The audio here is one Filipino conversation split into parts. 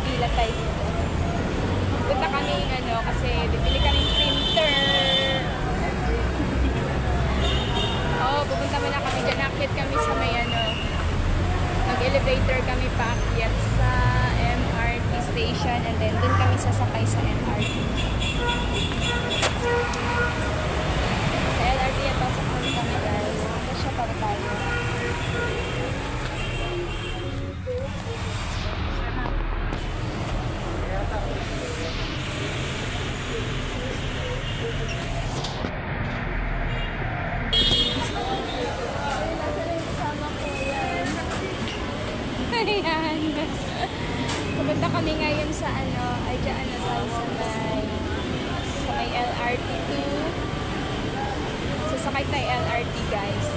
pipila tayo dito. Punta kami kasi bibili kaming printer. Pupunta muna kami dyan. Akyat kami sa may mag-elevator kami paakyat sa MRT station and then dun kami sasakay sa MRT. Sa LRT at sasakay kami guys. Ito siya para tayo. Ayan. Pupunta kami ngayon sa ay dyan tayo sa may LRT2. Sasakay tayo LRT guys.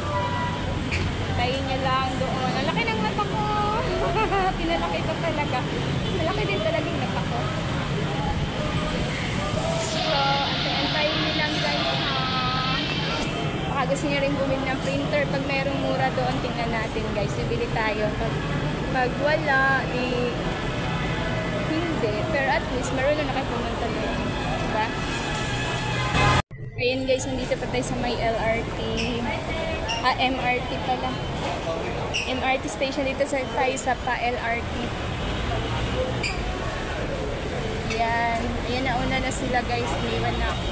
Tayo niya lang doon. Ang laki ng mata ko. Pinalaki ko talaga. Malaki din talaga yung mata ko. So, antayin niyo lang guys baka gusto niyo rin bumili ng printer. Pag mayroong mura doon, tingnan natin guys. Bibili tayo. Pag wala, hindi. Pero at least, meron na pumunta doon. Diba? Ayan guys, nandito pa tayo sa may LRT. MRT pala. MRT station dito tayo sa pa-LRT. Ayan. Ayan, nauna na sila guys. Iniwan na ako.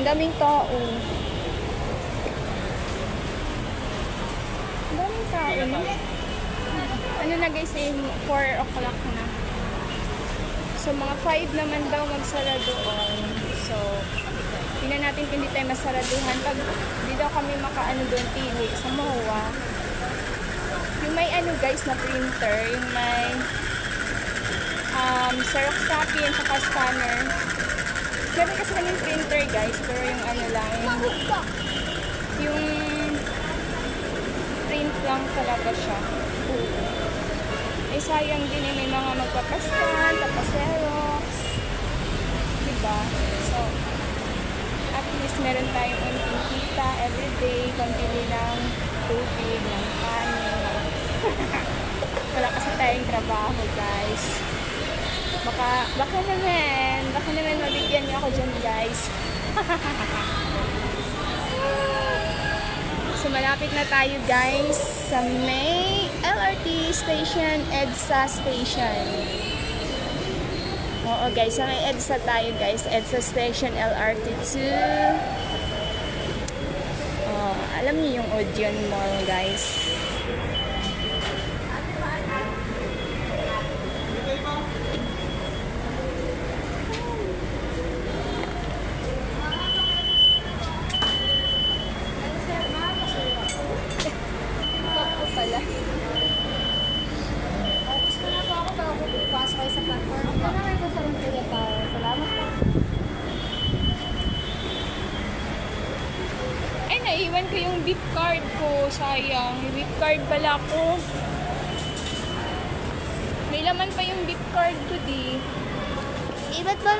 Ang daming tao. No? Ano na guys, 4 o'clock na. So, mga 5 naman daw magsara doon. So, tingnan natin kung hindi tayo masaraduhan. Pag di daw kami makaano doon, pili sa MOA. Yung may guys na printer, yung may Xerox copy and saka scanner. Meron kasi kami printer guys, pero yung lang, yung print lang talaga siya. Sayang din may mga magpapaskan, tapos Xerox. Diba? So, at least meron tayong unting kita everyday, pambili ng tubig, ng kanin. Wala kasi tayong trabaho guys. Baka naman mabigyan niyo ako dyan guys. So, malapit na tayo guys sa may LRT station, EDSA station. Oo guys, sa may EDSA tayo guys. EDSA station, LRT2. Alam niyo yung Odeon Mall guys. Naiwan ko yung beep card ko. Sayang. May beep card pala ko. May laman pa yung beep card ko di. Ba't ba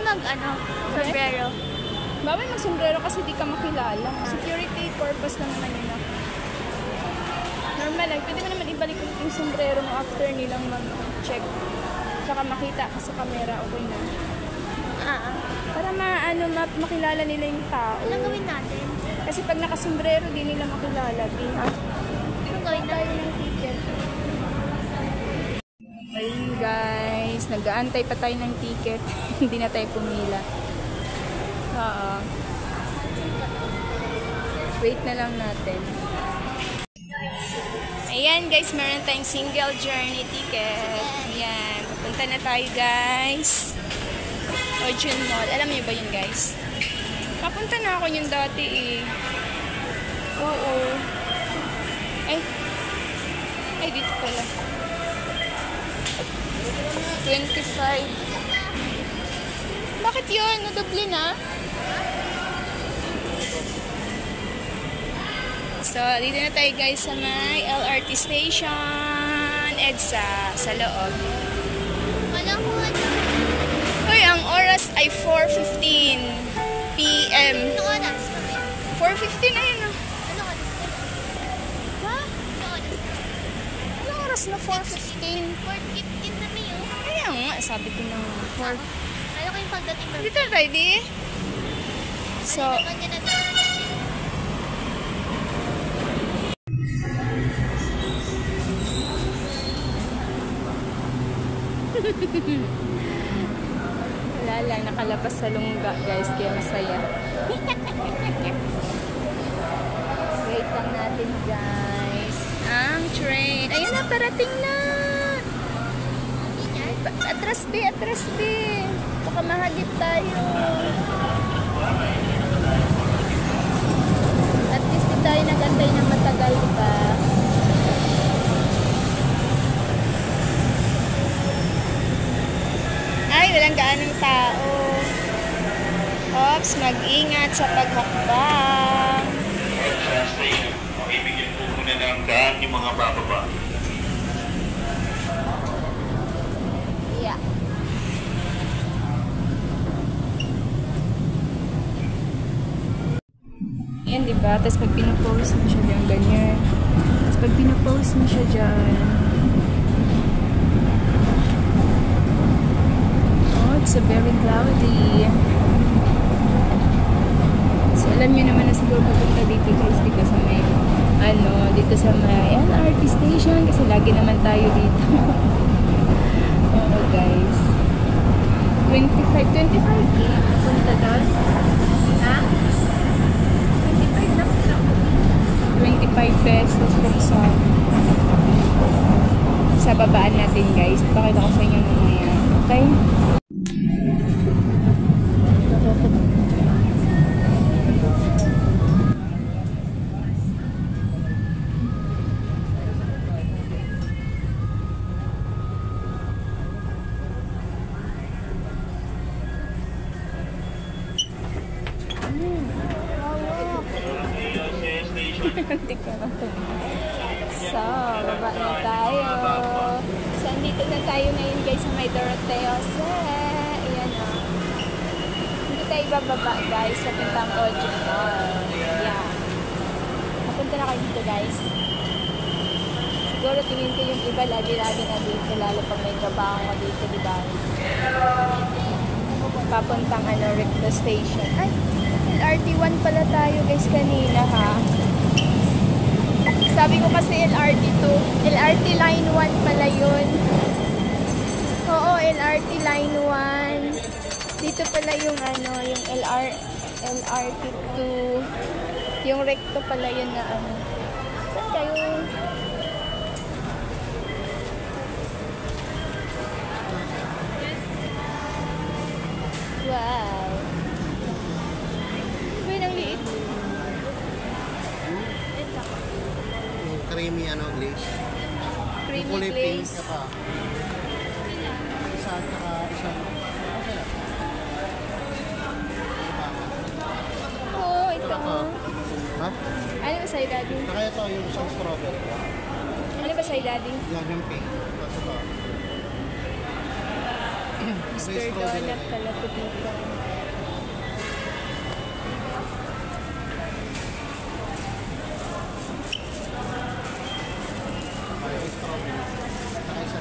sombrero? Bawal mag-sombrero kasi di ka makilala. Security purpose lang naman yun. Normal lang. Pwede mo naman ibalik yung sombrero mo after nilang mag-check. Tsaka makita ka sa camera. Okay na. Para makilala nila yung tao. Anong gawin natin? Kasi pag nakasombrero, di nila makilala. Anong gawin natin? Ng ticket. Ayun guys, nag-aantay pa tayo ng ticket. Hindi na tayo pumila. Wait na lang natin. Ayan guys, meron tayong single journey ticket. Ayan, pupunta na tayo guys. Odeon Mall. Alam niyo ba yun guys? Papunta na ako yun dati Oo. Ay, dito pala. 25. Bakit yun? Nadoble na? So, dito na tayo guys sa may LRT station. EDSA sa loob. Walang ano. Hoy, ang oras ay 4:15 PM. Anong oras? 4:15 na yun. Anong oras? Ha? Anong oras? Anong oras na 4:15? 4:15 na may sabi ko ng 4. Ano ko yung pagdating doon? Dito ready? So, Naman niya na wala lang, nakalabas sa lungga guys, kaya masaya. Wait lang natin guys. Ang train. Ayun na, parating na. Atras be, atras be. Baka mahagip tayo. At least di tayo nagantay ng matagal pa. Ay, walang gaanong tao. Ops, mag-ingat sa paghakbang. Sa station, makibigyan po muna ng daan yung mga bababa. Yeah. Yan, diba? Tapos pag pinopost mo siya dyan, ganyan. Tapos pag pinopost mo siya dyan, oh, it's a very cloudy. So, alam nyo naman na siguro pupunta dito guys, dito sa may, dito sa may LRT station, kasi lagi naman tayo dito. Oo guys. 25 punta doon. Ha? 25 lang. 25 pesos kung sa babaan natin guys. Pakita ko sa inyo mamaya. Okay? Hindi ko na to. So, baba na tayo. So, andito na tayo ngayon guys sa may Doroteo. Ayan o. Hindi tayo bababa guys sa Pintang Ojo Mall. Yeah. Napunta na kayo dito guys. Siguro tingin ko yung iba lagi-lagi na dito. Lalo pag may trabaho ka dito, diba? Papuntang Recto Station. Ay, LRT1 pala tayo guys kanina ha. Sabi ko kasi LRT2. LRT Line 1 pala yun. Oo, LRT Line 1. Dito pala yung yung LRT2. Yung recto pala yun na Saan kayo? Wow. Uy, nang liit. Creamy glaze. Creamy Kulay pink glaze. ka pa. Isa. Okay lang. Oo, ito. Ha? Ano ba sa'yo, Daddy? Saka ito yung isang strawberry. Ano ba sa'yo, Daddy? Yan yung pink. Tapos ito. Mr. Donut pala po dito. Yung strawberry. Saka isa.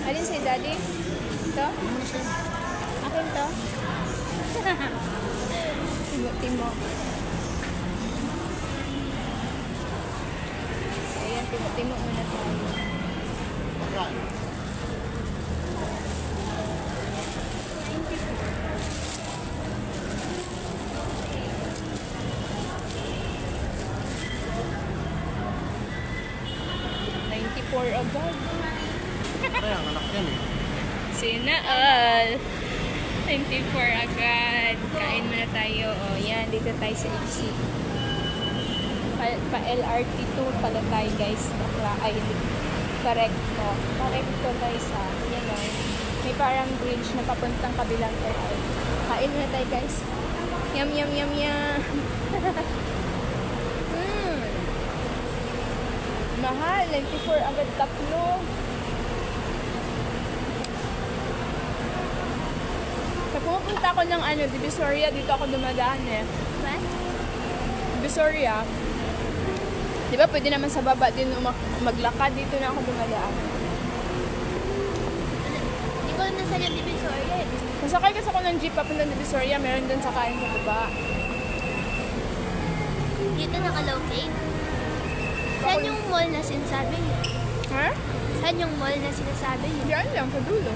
Alin sa'yo, Daddy? Ito? Akin to? Timo-timo. Ayan, timo-timo muna tayo. Magkano? $94 agad. Kaya ang anak yan eh. Sina all. 94 agad. Kain muna tayo. O, yan. Dito tayo sa exit. Pa-LRT2 pala tayo, guys. Ay, correcto. Correcto, guys, ha. Yan, o. May parang bridge na papuntang kabilang tayo. Kain muna tayo, guys. Yum, yum, yum, yum. Mahal. 94 agad tatlo. Sa pumunta ako ng Divisoria, dito ako dumadaan eh. What? Divisoria. Di ba pwede naman sa baba din maglakad. Dito na ako dumadaan. Hindi ko nasa yung Divisoria eh. Masakay kasi ako ng jeep papunta ng Divisoria. Meron dun sa kain sa baba. Dito naka-locate. Saan yung mall na sinasabi niyo? Ha? Saan yung mall na sinasabi niyo? Diyan lang, sa dulo.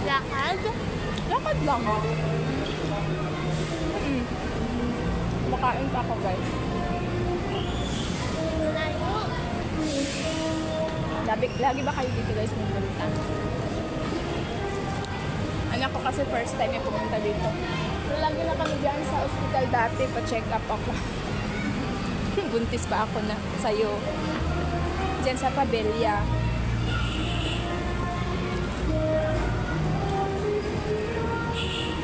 Lakad? Lakad lang. Makain pa ako, guys. Layo. Lagi ba kayo dito, guys, nagpunta? Anak ko kasi first time yung pumunta dito. Pero lagi na kami dyan sa hospital dati, pa-check up ako. Buntis pa ako na sa'yo. Diyan sa Pabella.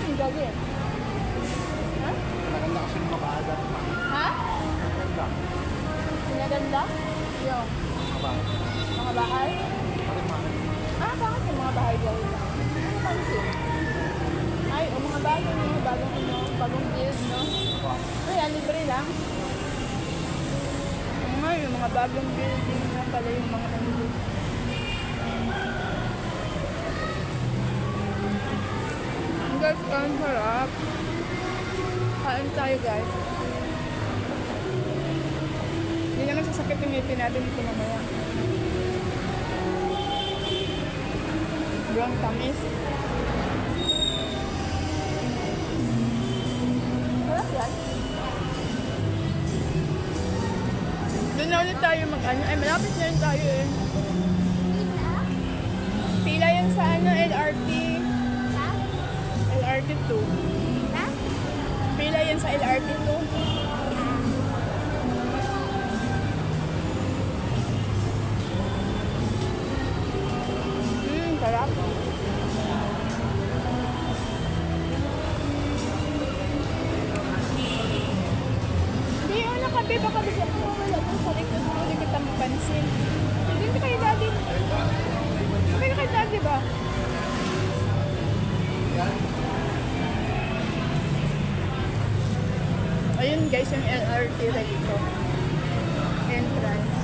Ang gabi. Ha? Maganda kasi yung mga bahay dati. Ha? Maganda. Pinaganda? Yung Mga bahay. mga bahay? Parang mga Ah, bakit yung mga bahay dyan? Ano pansin? Ay, o mga bagong bagong build, no? Ay, libre lang. Ay, yung mga bagong building na pala yung mga ano. Guys, ang harap. Kain tayo, guys. Hindi naman sasakit yung ngipin natin dito mamaya. Sobrang tamis. Sarap yan. Doon na ulit tayo mag-ano. Ay, malapit na rin tayo eh. Pila yan sa ano, LRT. Ha? LRT 2. Ha? Pila yan sa LRT 2. Sarap. Hindi yung nakabi, baka bisa ko wala dun sa likod mo, hindi kita mapansin. Hindi ka kay daddy. Hindi ka kay daddy ba? Ayun guys, yung LRT right ito. Entrance.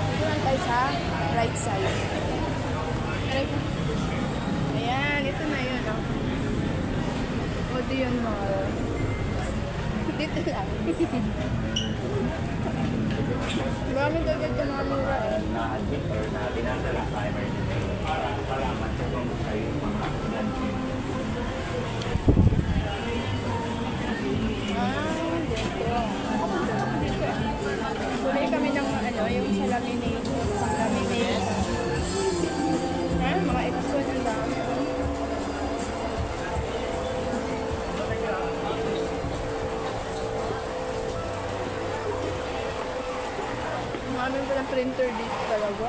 Dito lang tayo sa right side. Ayan, ito na yun, oh. Odeon Mall. Dito lang. Maraming gagad ka mga mura eh. na-admit or na dinadala sa emergency para malaman kung kayo yung mga Dito. Buli kami ng ano, yung sa lamination. Pang lamination. Mga expo ng dami. Maraming palang printer dito talaga.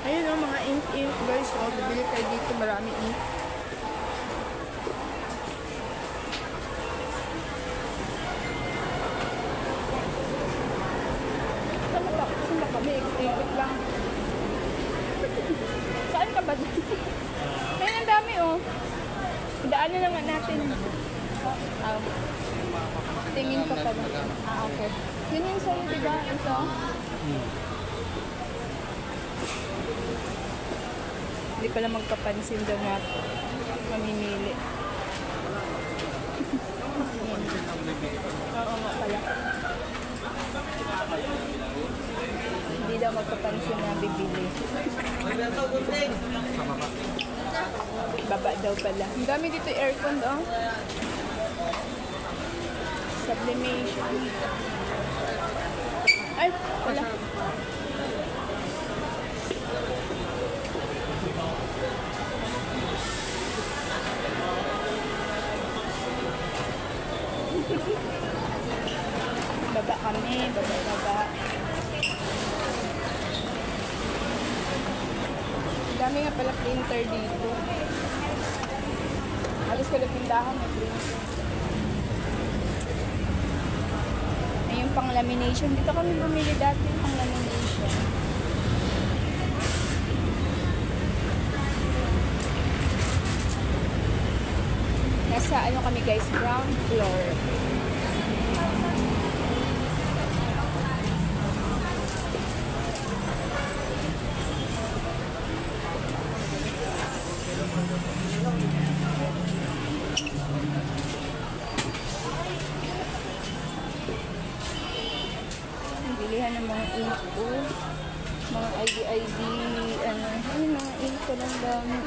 Ayun o, mga ink guys. O, bibili kayo dito. Marami ink. Saan ba kami? Ikot lang. Saan ka ba? Ayun, ang dami oh. Daanan naman natin. Tingin ka pa lang. Okay. Yun yung sa'yo, diba? Ito. Hindi pala magkapansin doon na mamimili. Oo nga pala. Hindi daw magkapansin na bibili. Baba daw pala. Ang dami dito aircon daw. Sublimation. Ay, wala. Baba kami, baba. Dami nga pala printer dito. Alis ko lang pindahan may printer. Ay, yung pang lamination. Dito kami bumili dati yung pang lamination. Nasa ano kami guys, ground floor. Ang bilihan ng mga ink ko. Mga ID, ano, ay mga ink ko lang dami.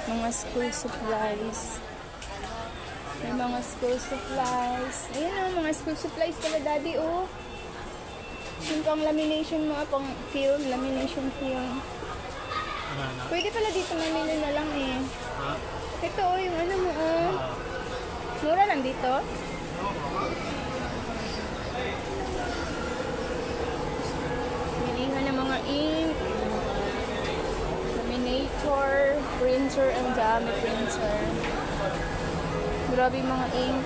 Mga school supplies. May mga school supplies. Ayan o, mga school supplies pala daddy oh. Yung pang lamination mo, pang film, lamination film. Pwede pala dito mamili na lang eh. Ito oh, yung ano mo oh. Mura lang dito. Bilihan ng mga ink. Laminator, printer, ang dami printer. Grabe mga ink.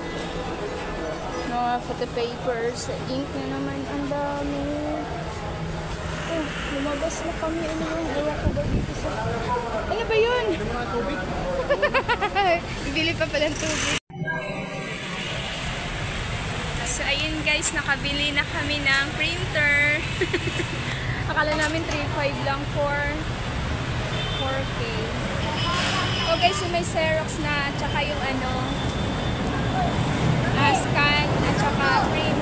Mga photo papers, ink na naman, ang dami. Oh, lumabas na kami. Ano yung ewan ko ba dito sa... Ano ba yun? Mga tubig. Bibili pa palang tubig. So, ayun guys, nakabili na kami ng printer. Akala namin 3.5 lang for 4K. Oh guys, yung may Xerox na, at saka yung ano, scan, at saka print.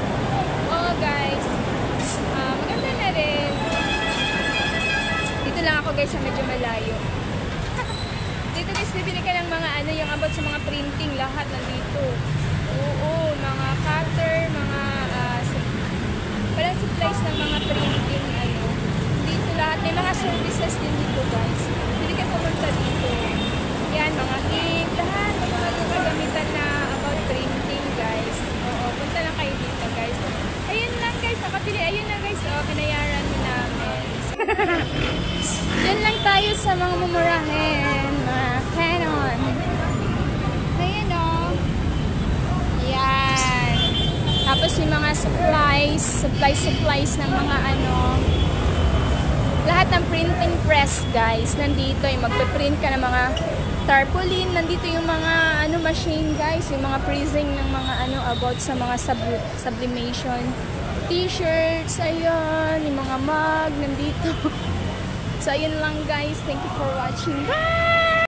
Oh guys, maganda na rin. Dito lang ako guys, sa medyo malayo. Dito guys, bibili ka ng mga ano, yung about sa mga printing, lahat nandito. Oo, mga cutter, mga parang supplies ng mga printing, ano. Dito lahat, may mga services din dito guys. Hindi ka pumunta dito. Yan, mga ink, lahat, mga kagamitan na about printing guys. Oo, punta lang kayo dito guys. Ayun lang guys, nakabili, ayun na guys, oh, pinayaran mo namin. Diyan lang tayo sa mga mumurahin, mga Canon. Ayan oh. Yan. Tapos yung mga supplies ng mga ano, lahat ng printing press guys, nandito yung magpe-print ka ng mga tarpaulin, nandito yung mga ano machine guys, yung mga freezing ng mga ano about sa mga sublimation t-shirts, ayun, yung mga mug nandito. So ayun lang guys, thank you for watching. Bye!